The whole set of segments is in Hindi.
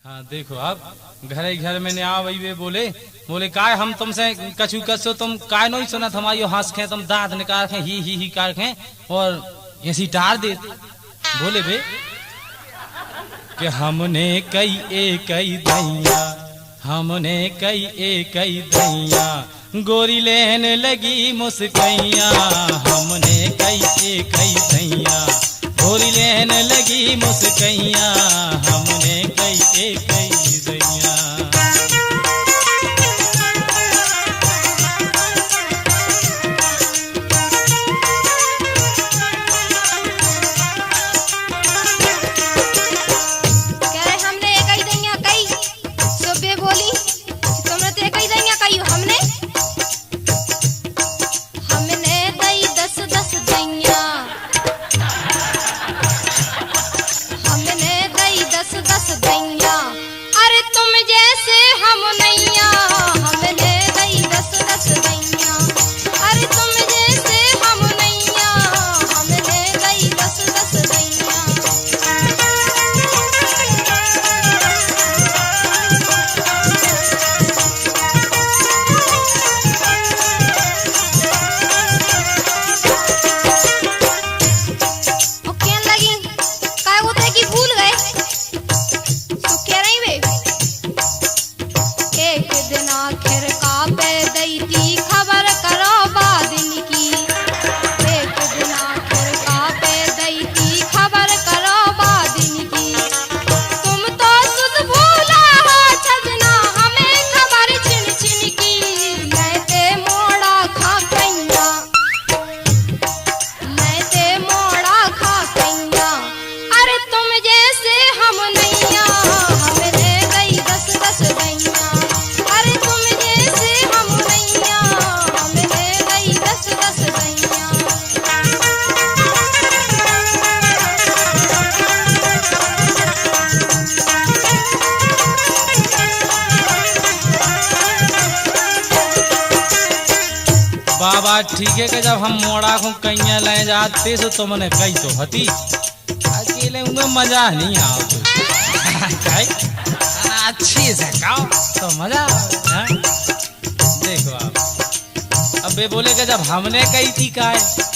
हाँ देखो अब घर में आ वही वे बोले बोले काय हम तुमसे कछु कसो तुम काय नहीं सुना हमारी हंस खे तुम दांत निकाल खे ही कार खे और ऐसी टार दे बोले बे कि हमने कई दैया हमने कई दैया गोरी लेने लगी मुस्कैया हमने कई दैया गोरी लेने लगी मुस्कैया हमने कई दैया। बाबा ठीक है कि जब हम मोड़ा को कहीं ले जाते तो तुमने कही तो हती अकेले उनमें मजा नहीं आओ तो अच्छी से खाओ तो मजा आओ। देखो आप अब वे बोले कि जब हमने कही थी का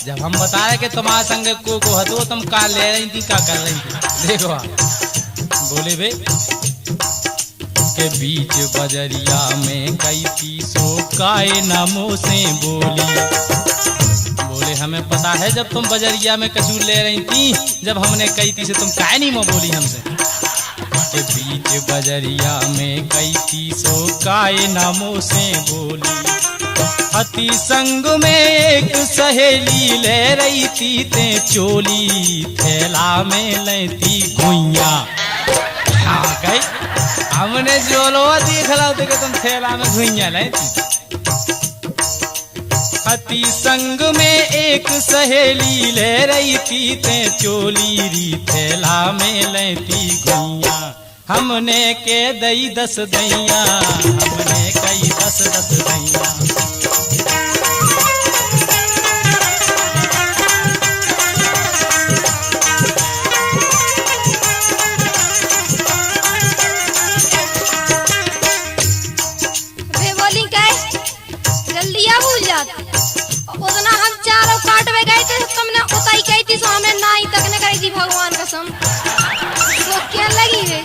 जब हम बता रहे कि तुम्हारे संग को हतो तुम का ले रही थी का कर रही थी। देखो आप बोले बे के बीच बजरिया में कई तीसो काय नामों से बोले हमें पता है जब तुम बजरिया में कछू ले रही थी जब हमने कई थी से तुम काय नहीं मो बोली हमसे के बीच बजरिया में कई तीसो काय नामों से बोली अति संग में एक सहेली ले रही थी ते चोली थैला में लेती गुइया गई हमने जोलो देख ला थे कि तुम थैला में घुइया लेती अति संग में एक सहेली ले रही थी ते चोली री थैला में लेती गुइया हमने के दई 10 दैया हमने कई 10 दैया। उतना हम चारों काटवे गए थे तुमने उताई कही थी सो हमें नाई तक ने करी थी भगवान कसम तो क्या लगी वे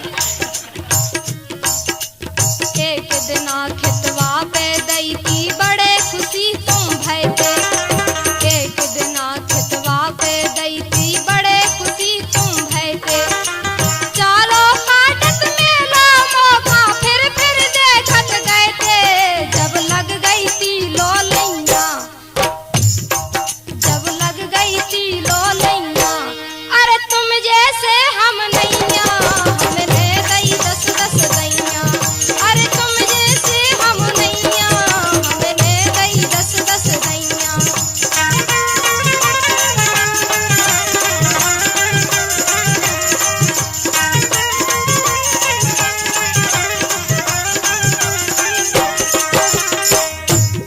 एक दिन खेतवा पे दई थी बड़े खुशी तुम भय थे एक दिन खेतवा पे दई थी बड़े खुशी तुम भय थे चारों काटत मेला मौका फिर देखत गए थे जब लग गई थी लोलिया अरे तुम जैसे हम नैया हमने कई 10 दैया अरे तुम जैसे हम नैया हमने कई 10 दैया।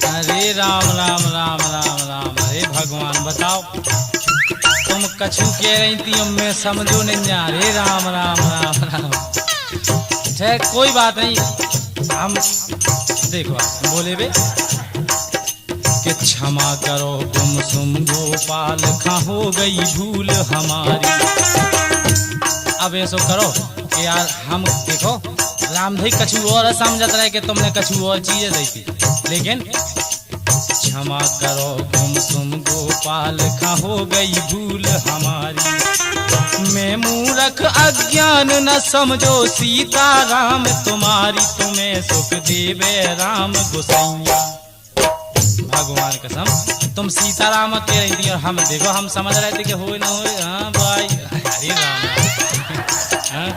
अरे राम राम राम राम राम अरे भगवान बताओ तुम कछु कह रही थी मैं समझो नहीं। अरे राम राम राम राम ठीक, कोई बात नहीं। हम देखो बोले बे कि क्षमा करो गुमसुम गोपाल, खा हो गई भूल हमारी। अब ऐसो करो कि यार हम देखो राम भाई कछु और समझत रहे कि तुमने कछु और चीजें दी थी, लेकिन क्षमा करो गुमसुम गोपाल, खा हो गई भूल हमारी। मैं मूर्ख अज्ञान न समझो सीता राम तुम्हारी, तुम्हें सुख देवे राम गोसैया। भगवान कसम तुम सीता राम कह रही थी और हम देखो हम समझ रहे थे कि हो ना हो। हाँ भाई, हरे राम। हाँ?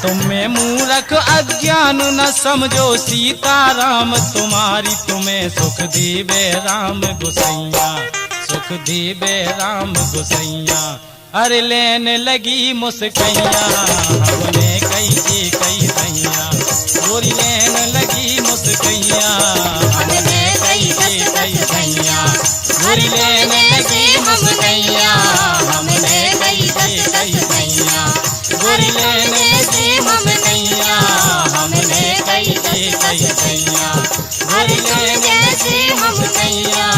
तुम्हें मूर्ख अज्ञान न समझो सीता राम तुम्हारी, तुम्हें सुख देवे राम गोसैया, सुख देवे राम गोसैया। अरे लेने लगी मुस्कैया, हमने कही सैया, गोरी लेने लगी मुस्कैया, हमने कही सैया, गोरी लेने लगी मुस्कैया, हमने कही सैया, गोरी लेने से हम नैया, हमने कही सैया, गोरी लेने से हम नैया।